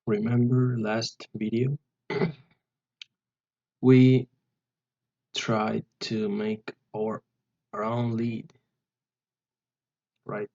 Remember last video? We tried to make our own lead, right?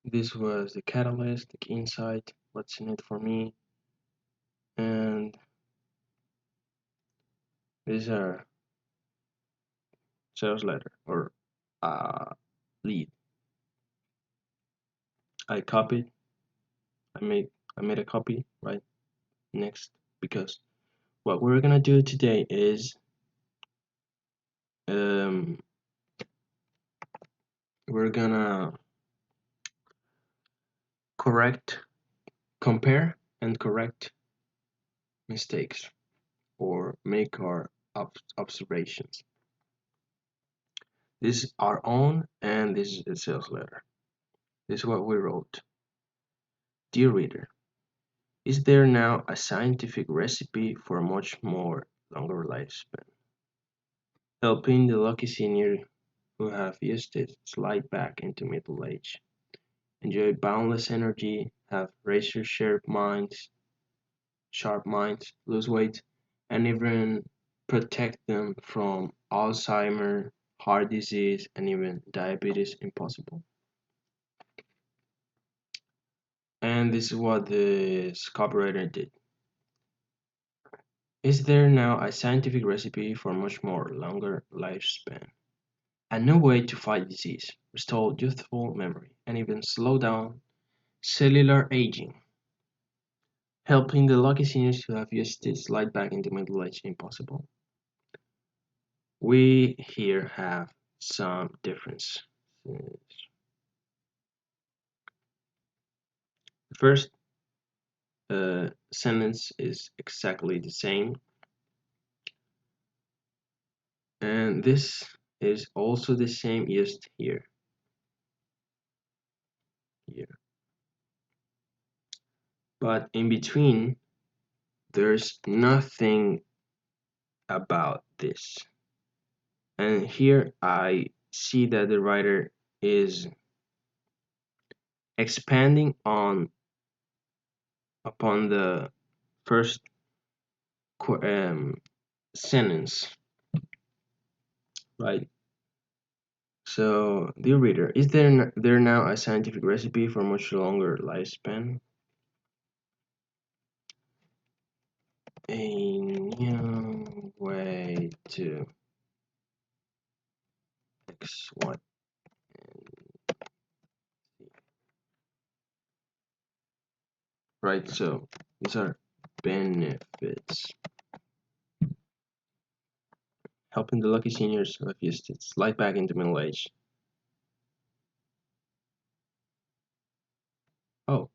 This was the catalyst, the key insight, what's in it for me, and these are sales letter or lead. I copied, I made I made a copy, right? Next, because what we're gonna do today is um, we're gonna correct, compare, and correct mistakes or make our observations. This is our own, and this is a sales letter. This is what we wrote. Dear reader, is there now a scientific recipe for a much more longer lifespan? Helping the lucky senior who have used it slide back into middle age, enjoy boundless energy, have sharp minds, lose weight, and even protect them from Alzheimer, heart disease, and even diabetes impossible. And this is what the copywriter did. Is there now a scientific recipe for much more longer lifespan? A new way to fight disease, restore youthful memory, and even slow down cellular aging, helping the lucky seniors who have used it slide back into middle age impossible. We here have some differences. The first sentence is exactly the same, and this is also the same used here. Here. But in between, there's nothing about this. And here I see that the writer is expanding on upon the first sentence, right? So, dear reader, is there now a scientific recipe for much longer lifespan? A new way to X, Y, right? So these are benefits. Helping the lucky seniors who have used it slide back into middle age. Oh,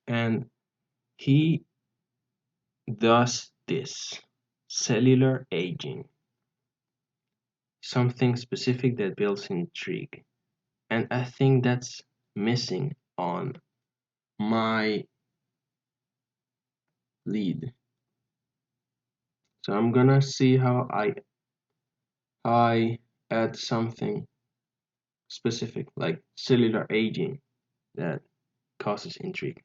and he does this cellular aging, something specific that builds intrigue. And I think that's missing on my lead. So I'm gonna see how I add something specific like cellular aging that causes intrigue.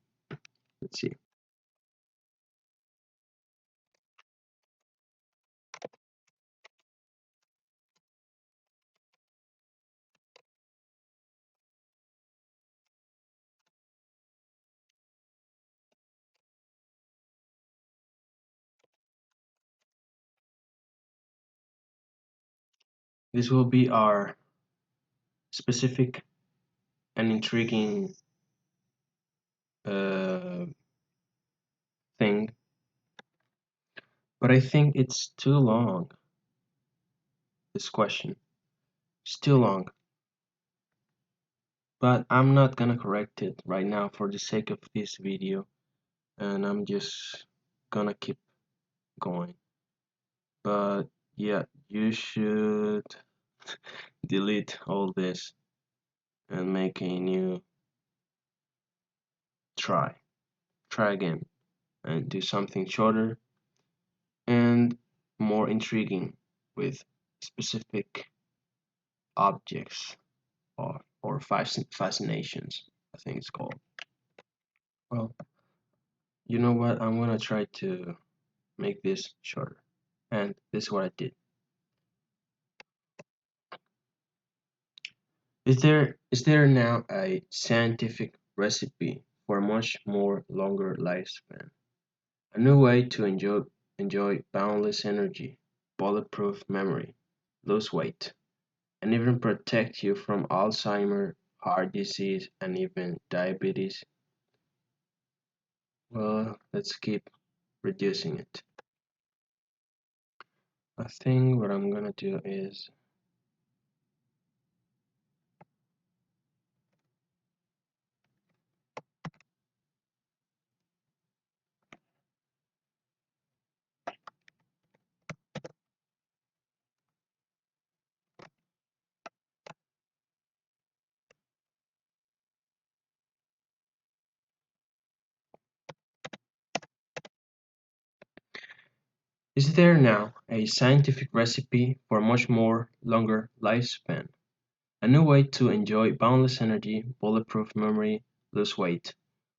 Let's see. This will be our specific and intriguing uh, thing, but I think it's too long. This question is too long, but I'm not gonna correct it right now for the sake of this video, and I'm just gonna keep going. But yeah, you should delete all this and make a new try. Try again and do something shorter and more intriguing with specific objects or fascinations, I think it's called. Well, you know what? I'm gonna try to make this shorter. And this is what I did. Is there now a scientific recipe for a much more longer lifespan? A new way to enjoy boundless energy, bulletproof memory, lose weight, and even protect you from Alzheimer, heart disease, and even diabetes? Well, let's keep reducing it. I think what I'm gonna do is there now a scientific recipe for a much more longer lifespan? A new way to enjoy boundless energy, bulletproof memory, lose weight,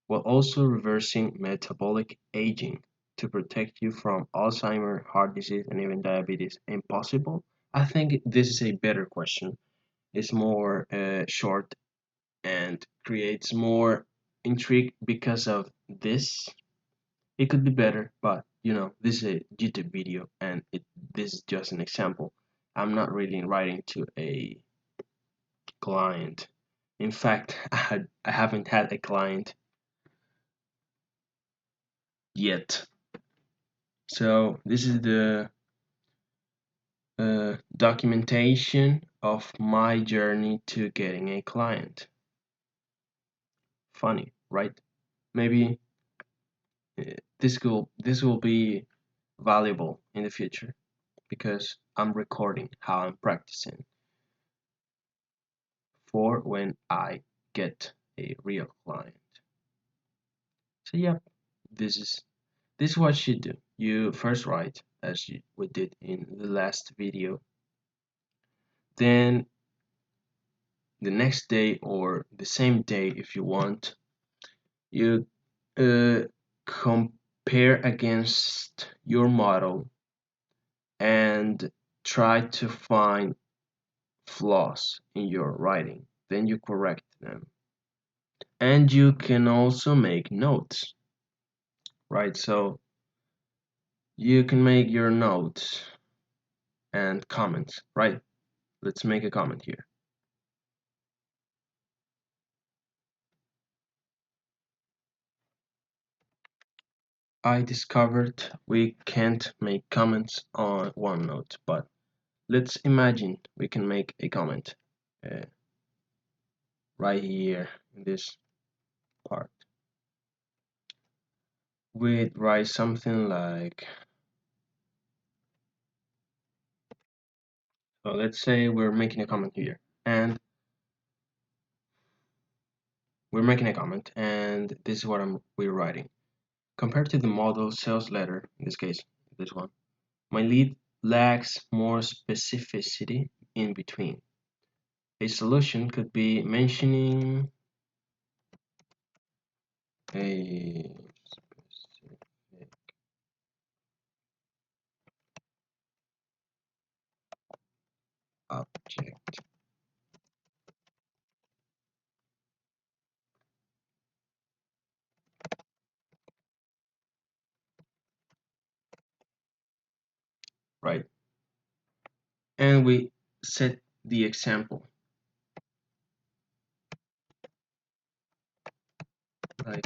while also reversing metabolic aging to protect you from Alzheimer, heart disease, and even diabetes. Impossible? I think this is a better question. It's more short and creates more intrigue because of this. It could be better, but this is a YouTube video and this is just an example. I'm not really writing to a client. In fact, I haven't had a client yet. So this is the documentation of my journey to getting a client. Funny, right? Maybe this will be valuable in the future because I'm recording how I'm practicing for when I get a real client. So yeah, this is this is what you do. You first write as we did in the last video. Then the next day or the same day if you want, you uh, compare against your model and try to find flaws in your writing. Then you correct them. And you can also make notes, right? So you can make your notes and comments, right? Let's make a comment here. I discovered we can't make comments on OneNote, but let's imagine we can make a comment uh, right here in this part. We'd write something like, so let's say we're making a comment here, and this is what we're writing. Compared to the model sales letter, in this case, this one, my lead lacks more specificity in between. A solution could be mentioning a specific object, right? And set the example, like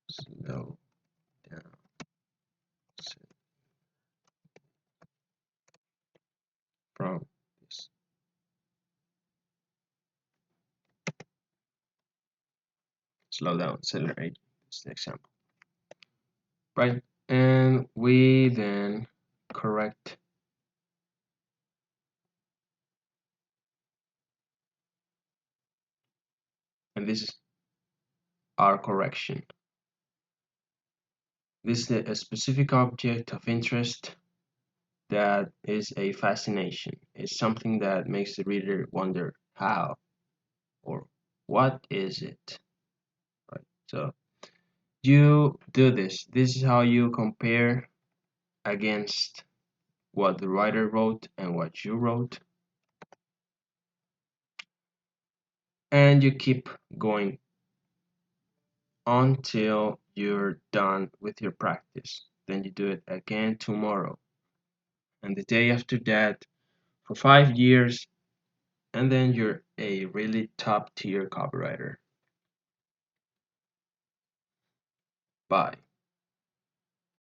slow down, set from this. Slow down, accelerate. This is the example, right? And we then correct, and this is our correction. This is a specific object of interest that is a fascination. It's something that makes the reader wonder how or what is it, right? So you do this. This is how you compare against what the writer wrote and what you wrote, and you keep going until you're done with your practice. Then you do it again tomorrow, and the day after that for 5 years, and then you're a really top tier copywriter. Bye.